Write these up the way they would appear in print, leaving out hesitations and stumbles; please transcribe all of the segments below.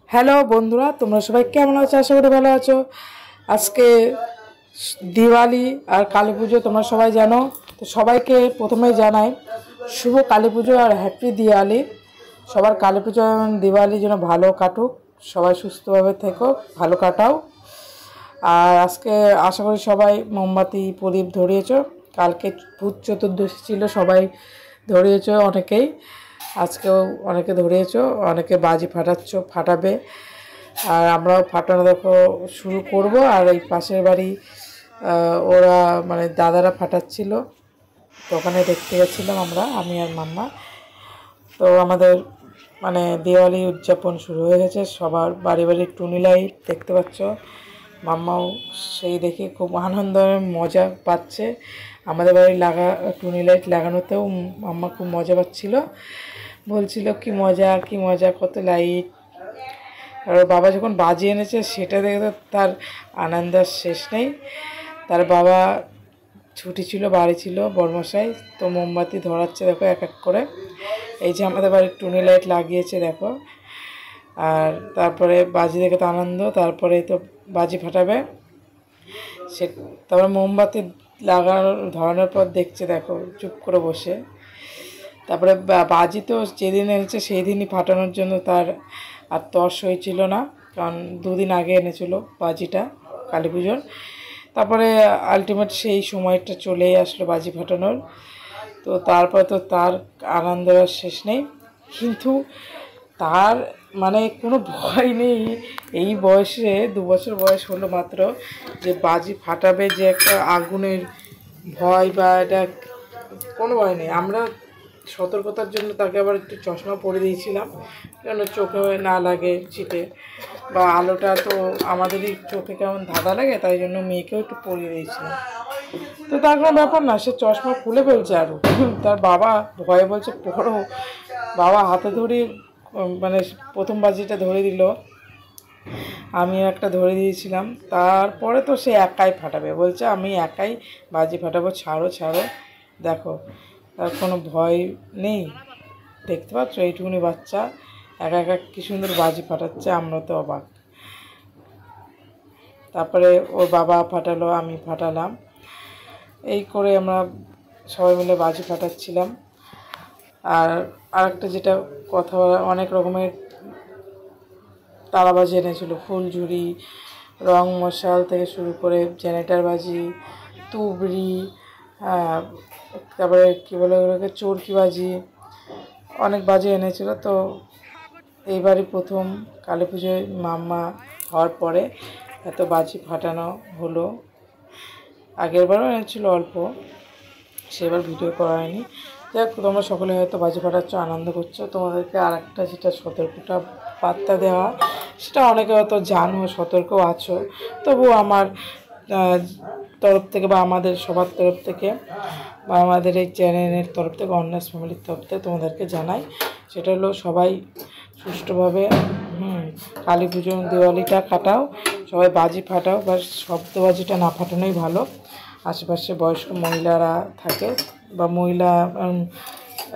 Hello বন্ধুরা, তোমরা সবাই কেমন আছো? আশা করি ভালো আছো। আজকে দিওয়ালি আর কালী পুজো, তোমরা সবাই জানো। তো সবাইকে প্রথমেই জানাই শুভ কালী পুজো আর হ্যাপি দিওয়ালি। সবার কালী পুজো এবং দিওয়ালি যেন ভালো কাটুক, সবাই সুস্থভাবে থেকো, ভালো কাটাও। আর আজকে আশা করি সবাই মোমবাতি প্রদীপ ধরিয়েছ। কালকে ভূত চতুর্দশী ছিল, সবাই ধরিয়েছ অনেকেই। আজকেও অনেকে ধরিয়েছ, অনেকে বাজি ফাটাবে। আর আমরাও ফাটানো দেখো শুরু করব। আর এই পাশের বাড়ি ওরা মানে দাদারা ফাটাচ্ছিল, তো ওখানে দেখতে গেছিলাম আমি আর মাম্মা। তো আমাদের মানে দিওয়ালি উদযাপন শুরু হয়ে গেছে, সবার বাড়ি বাড়ি টুনি লাইট দেখতে পাচ্ছ। মাম্মাও সেই দেখে খুব আনন্দ মজা পাচ্ছে। আমাদের বাড়ি টুনি লাইট লাগানোতেও মাম্মা খুব মজা পাচ্ছিল, বলছিল কি মজা কি মজা, কত লাইট। আর বাবা যখন বাজি এনেছে সেটা দেখে তো তার আনন্দের শেষ নেই। তার বাবা ছুটি ছিল, বাড়ি ছিল বড়মশাই, তো মোমবাতি ধরাচ্ছে দেখো এক এক করে। এই যে আমাদের বাড়ির টুনি লাইট লাগিয়েছে দেখো। আর তারপরে বাজি দেখে তো আনন্দ, তারপরে তো বাজি ফাটাবে সে। তারপরে মোমবাতি ধরানোর পর দেখছে দেখো চুপ করে বসে। তারপরে বাজি তো যেদিন এনেছে সেই দিনই ফাটানোর জন্য তার আর তর্স হয়েছিল না, কারণ দুদিন আগে এনেছিল বাজিটা কালী পুজোর। তারপরে আলটিমেট সেই সময়টা চলেই আসলো বাজি ফাটানোর। তো তারপরে তো তার আনন্দের শেষ নেই। কিন্তু তার মানে কোনো ভয় নেই, এই বয়সে 2 বছর বয়স হলো মাত্র, যে বাজি ফাটাবে যে একটা আগুনের ভয় বা এটা কোনো ভয় নেই। আমরা সতর্কতার জন্য তাকে আবার একটু চশমা পরে দিয়েছিলাম, যেন চোখে না লাগে ছিটে, বা আলোটা তো আমাদেরই চোখে কেমন ধাঁধা লাগে, তাই জন্য মেয়েকেও একটু পরিয়ে দিয়েছিলাম। তো তার কোনো ব্যাপার না, সে চশমা খুলে ফেলছে আরও। তার বাবা ভয়ে বলছে পড়ো। বাবা হাতে ধরে মানে প্রথম বাজিটা ধরে দিল, আমিও একটা ধরে দিয়েছিলাম। তারপরে তো সে একাই ফাটাবে, বলছে আমি একাই বাজি ফাটাবো, ছাড়ো ছাড়ো। দেখো তার কোনো ভয় নেই, দেখতে পাচ্ছ এইটুকুনি বাচ্চা একা একা কী সুন্দর বাজি ফাটাচ্ছে, আমরা তো অবাক। তারপরে ওর বাবা ফাটালো, আমি ফাটালাম, এই করে আমরা সবাই মিলে বাজি ফাটাচ্ছিলাম। আর আরেকটা যেটা কথা বলা, অনেক রকমের তারাবাজি এনেছিল, ফুলঝুরি, রং মশাল থেকে শুরু করে জেনারেটার বাজি, তুবড়ি, তারপরে কী বলে ওগুলোকে, চরকি বাজি, অনেক বাজি এনেছিল। তো এইবারই প্রথম কালী পুজোয় মাম্মা হওয়ার পরে এত বাজি ফাটানো হলো। আগেরবারও এনেছিল অল্প, সেবার ভিডিও করা হয়নি। যাক, তোমরা সকলে হয়তো বাজি ফাটাচ্ছ, আনন্দ করছো। তোমাদেরকে আর একটা যেটা সতর্কতা বার্তা দেওয়া, সেটা অনেকে হয়তো জানো, সতর্কও আছো, তবুও আমার তরফ থেকে বা আমাদের সবার তরফ থেকে বা আমাদের এই চ্যানেলের তরফ থেকে, অন্যাস ফ্যামিলির তরফ থেকে তোমাদেরকে জানাই, সেটা হলো সবাই সুষ্ঠুভাবে কালী পুজো দিওয়ালিটা কাটাও, সবাই বাজি ফাটাও, বা শব্দবাজিটা না ফাটানোই ভালো। আশেপাশে বয়স্ক মহিলারা থাকে, বা মহিলা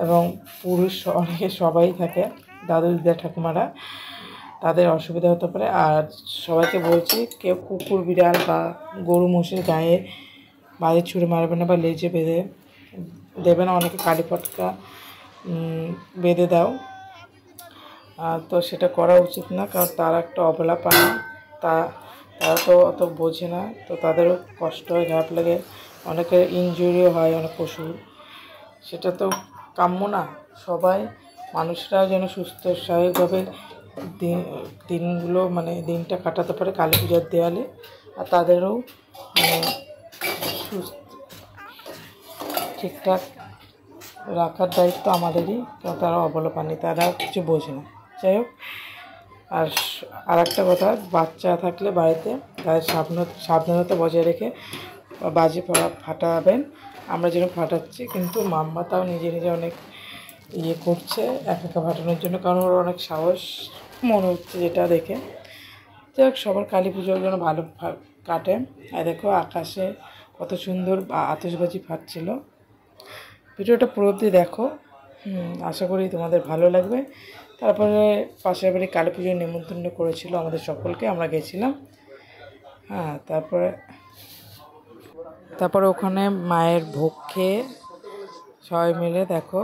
এবং পুরুষ অনেকে সবাই থাকে, দাদু দিদা ঠাকুমারা, তাদের অসুবিধা হতে পারে। আর সবাইকে বলছি, কেউ কুকুর বিড়াল বা গরু মোষের গায়ে বাজি ছুঁড়ে মারবে না বা লেজে বেঁধে দেবে না। অনেকে কালী পটকা বেঁধে দাও, তো সেটা করা উচিত না, কারণ তারা একটা অবলা প্রাণী, তারা তো অত বোঝে না, তো তাদেরও কষ্ট হয়, খারাপ লাগে, অনেকের ইনজুরিও হয় অনেক পশুর, সেটা তো কাম্য না। সবাই মানুষরাও যেন সুস্থ স্বাভাবিকভাবে দিনগুলো মানে দিনটা কাটাতে পারে কালী পূজার দেওয়ালে, আর তাদেরও মানে সুস্থ ঠিকঠাক রাখার দায়িত্ব আমাদেরই, কারণ তারা অবলা প্রাণী, তারা কিছু বোঝে না। যাই হোক, আর একটা কথা, বাচ্চা থাকলে বাড়িতে তাদের সাবধানতা বজায় রেখে বাজি ফাটাবেন। আমরা যেন ফাটাচ্ছি, কিন্তু মাম্মা তাও নিজে নিজে অনেক করছে একা একা ফাটানোর জন্য, কারণ ওর অনেক সাহস মনে হচ্ছে যেটা দেখে। যাই হোক, সবার কালী পুজোর জন্য ভালো কাটে। আর দেখো আকাশে কত সুন্দর আতশবাজি ফাটছিল। ভিডিওটা পুরো অবধি দেখো, আশা করি তোমাদের ভালো লাগবে। তারপরে পাশের বাড়ি কালী পুজোর নিমন্ত্রণ করেছিল আমাদের সকলকে, আমরা গেছিলাম। হ্যাঁ, তারপরে ওখানে মায়ের ভোগ খেয়ে সবাই মিলে দেখো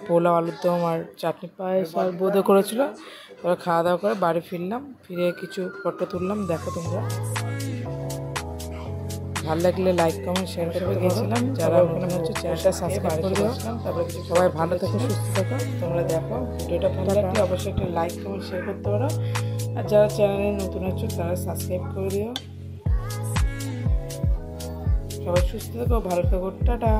পোলাও আলুর দম আর চাটনি পায়েস আর বোঁদে করেছিল। তারপরে খাওয়া দাওয়া করে বাড়ি ফিরলাম, ফিরে কিছু ফটো তুললাম। দেখো তোমরা, ভালো লাগলে লাইক কমেন্ট শেয়ার করবে। গেছিলাম যারা ওখানে হচ্ছে চ্যানেলটা সাবস্ক্রাইব করে দিয়েছিলাম। তারপরে সবাই ভালো থেকো, সুস্থ থেকো। তোমরা দেখো ভিডিওটা ভালো লাগলে অবশ্যই একটা লাইক কমেন্ট শেয়ার করতে পারো, আর যারা চ্যানেলে নতুন আছো তারা সাবস্ক্রাইব করে দিও। সবাই সুস্থ থেকো, ভালো থেকো, টাটা।